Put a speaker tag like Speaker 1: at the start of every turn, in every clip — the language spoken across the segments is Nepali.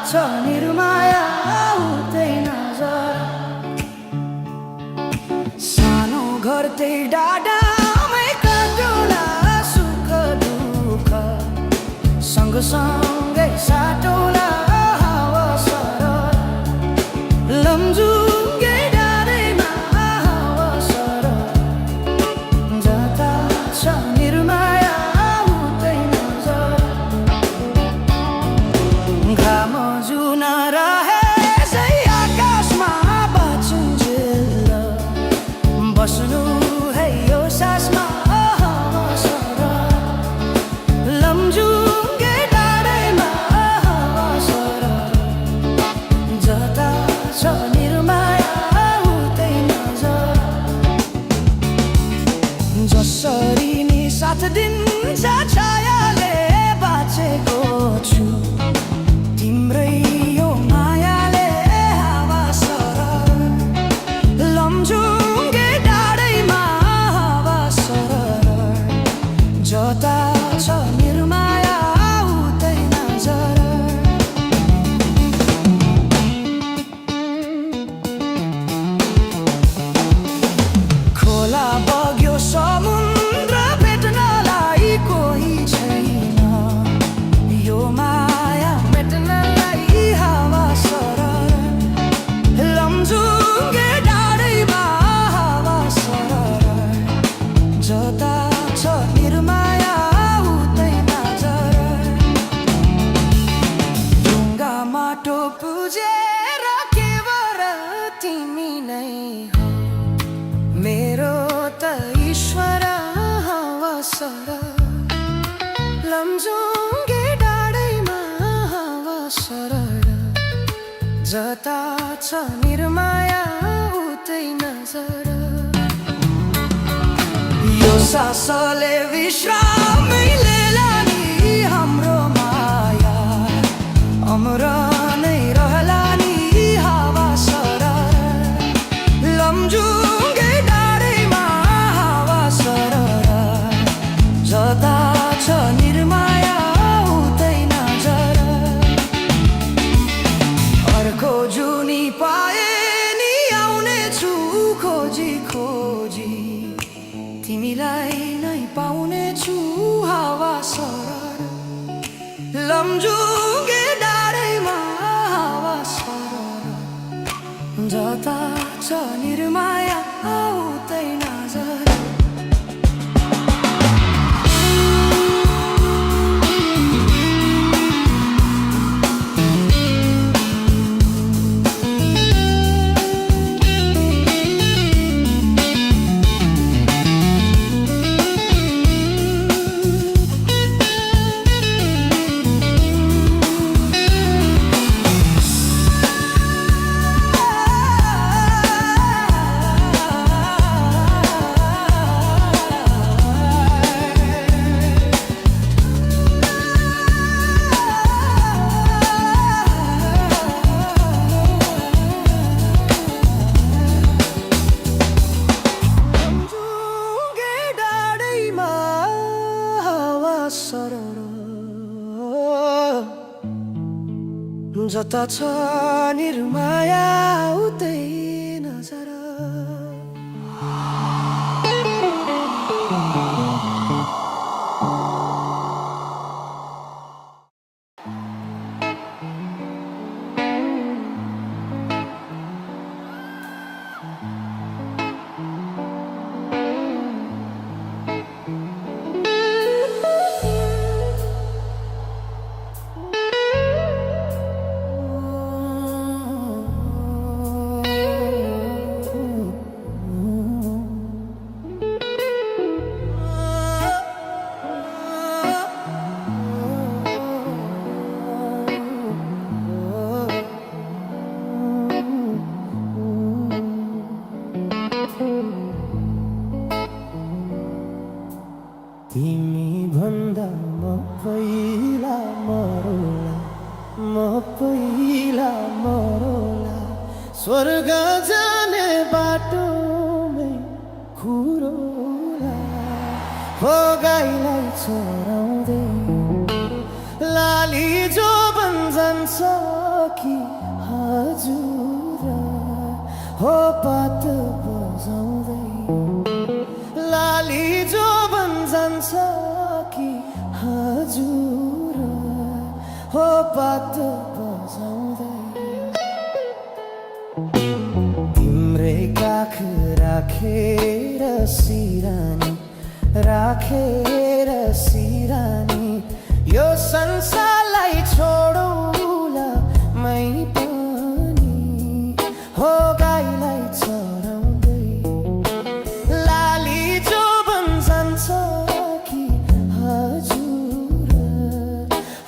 Speaker 1: छ निर्माया हुँदैन जरा सानो घर त्यही डाँडामै काटौँला सुख दुःख सँगसँगै साटौँला हावा सरर लमजुङ्गे डाँडैमा हावा सरर जता छ निर्माया हुँदैन जरा घाम जुन रहेछै आकाशमा बाँचुन्जेल बस्नु है यो सासमा हावा सरर लमजुङ्गे डाँडैमा हावा सरर जता छ निर्माया हुँदैन जरा जसरी नि साथ दिन्छ छायाले बाँचेको छु तिम्रै यो मायाले हावा सरर लमजुङ्गे डाँडैमा हावा सरर जता छ निर्माया हुँदैन जरा खोला बग्यो समुद्र भेट्नलाई कोही छैन यो माया मेट्नलाई हावा सरर लमजुङ्गे डाँडैमा हावा सरर जता छ निर्माया हुँदैन जरा ढुङ्गा माटो पुजेर केवल तिमी नै हो मेरो त ईश्वर हावा सरर लमजुङ्गे डाँडैमा हावा सरर जता छ निर्माया हुँदैन जरा यो सासले विश्रामै लिएला नि हाम्रो माया अमर नै रहला नि हावा सरर लमजुङ्गे डाँडैमा हावा सरर जता छ निर्माया हुँदैन जरा अर्को जुनी पाए नि आउने छु खोजी खोजी तिमीलाई नै पाउने छु हावा सरर लमजुङ्गे डाँडैमा हावा सरर जता छ निर्माया हुँदैन जरा जता छ निर्माया हुँदैन जरा तिमी भन्दा म पहिला मरोला स्वर्ग जाने बाटोमै खुरोला हो गाईलाई चराउँदै लाली जो बन जान्छ कि हजुर हो पात बजाउँदै लाली जो बन जान्छ कि हजुर हो पात बजाउँदै तिम्रै काख राखेर सिरानी राखेर सिरानी यो संसारलाई छोडौला मै पनि हो गाईलाई चराउँदै लाली जो बन जान्छ कि हजुर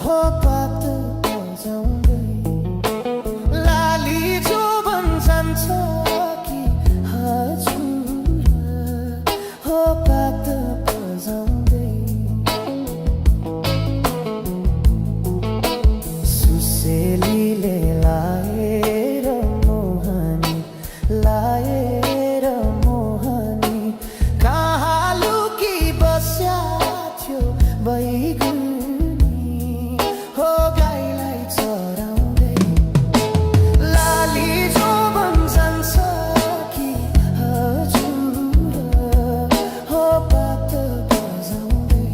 Speaker 1: हो पात बजाउँदै लाली जो बन जान्छ कि हजुर हो पात बजाउँदै सुसेलीले लाएर मोहनी कहाँ लुकी बस्या थियो बैगुनी हो गाईलाई चराउँदै लाली जो बन जान्छ कि हजुर हो पात बजाउँदै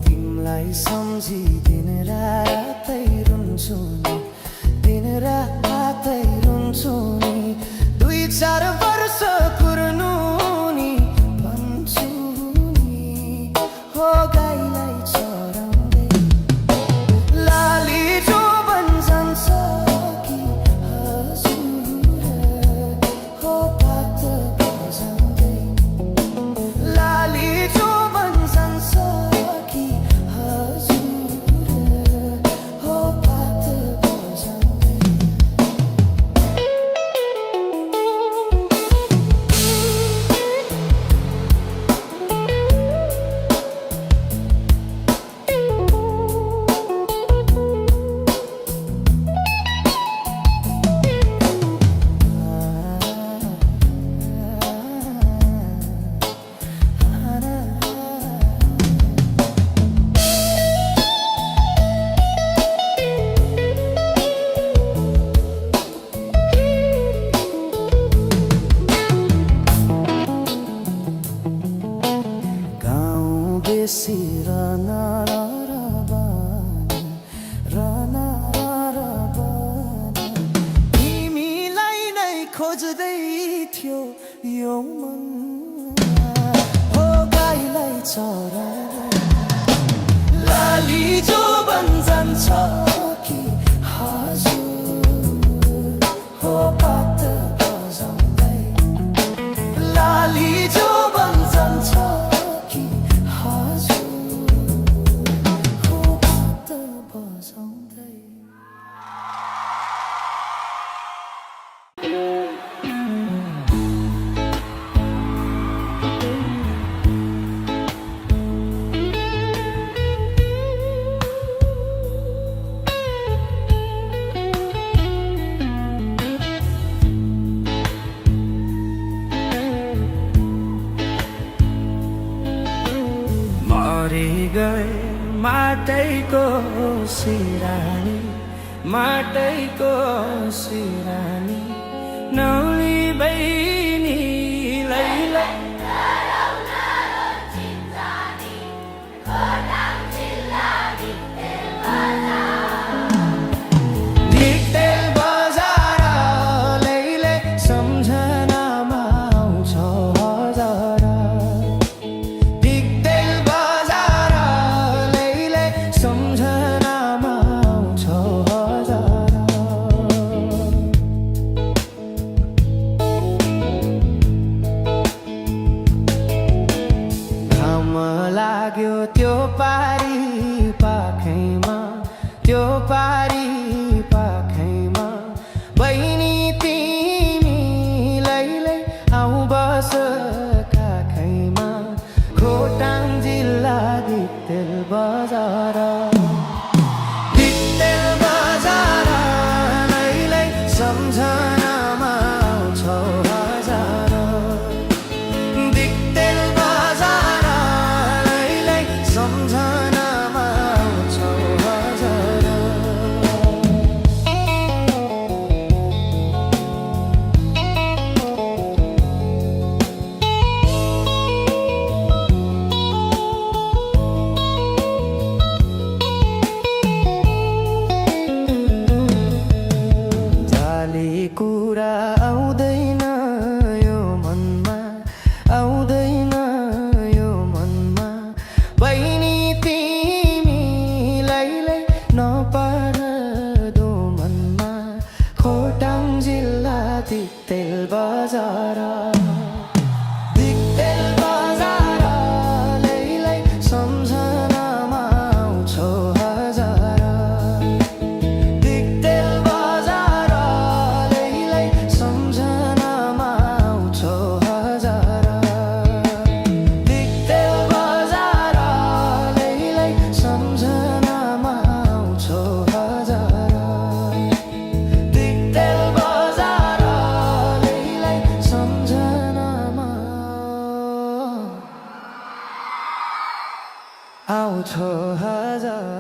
Speaker 1: तिमीलाई सम्झी दिन रातै रुन्छु नि दिन रातै रुन्छु नि 2-4 वर्ष कुर्नु नि भन्छु नि हो गाईलाई चराउँदै लाली जो बन जान्छ कि हजुर हो पात बजाउँदै लाली जो बन जान्छ कि हजुर हो पात बजाउँदै बेसी रना तिमीलाई नै खोज्दै थियो यो मन हो गाईलाई चराउँदै लाली जो बन जान्छ कि हजुर हो पात बजाउँदै लाली जो बन जान्छ कि हजुर हो पात बजाउँदै मरि गए माटैको सिरानी माटैको सिरानी नौली बहिनीलाई भिक्तेल बजार लैले सम्झनामा आउँछ हजार भिक्तेल बजार लैले सम्झनामा आउँछ हजार घाम लाग्यो त्यो पारी पाखैमा त्यो पारी पाखैमा बहिनी तिमी लैलै आऊ बस काखैमा खोटाङ जिल्ला भिक्तेल बजार भिक्तेल बजार लैलै सम्झनामा आउँछ हजार भिक्तेल बजार लैलै सम्झना छ हजार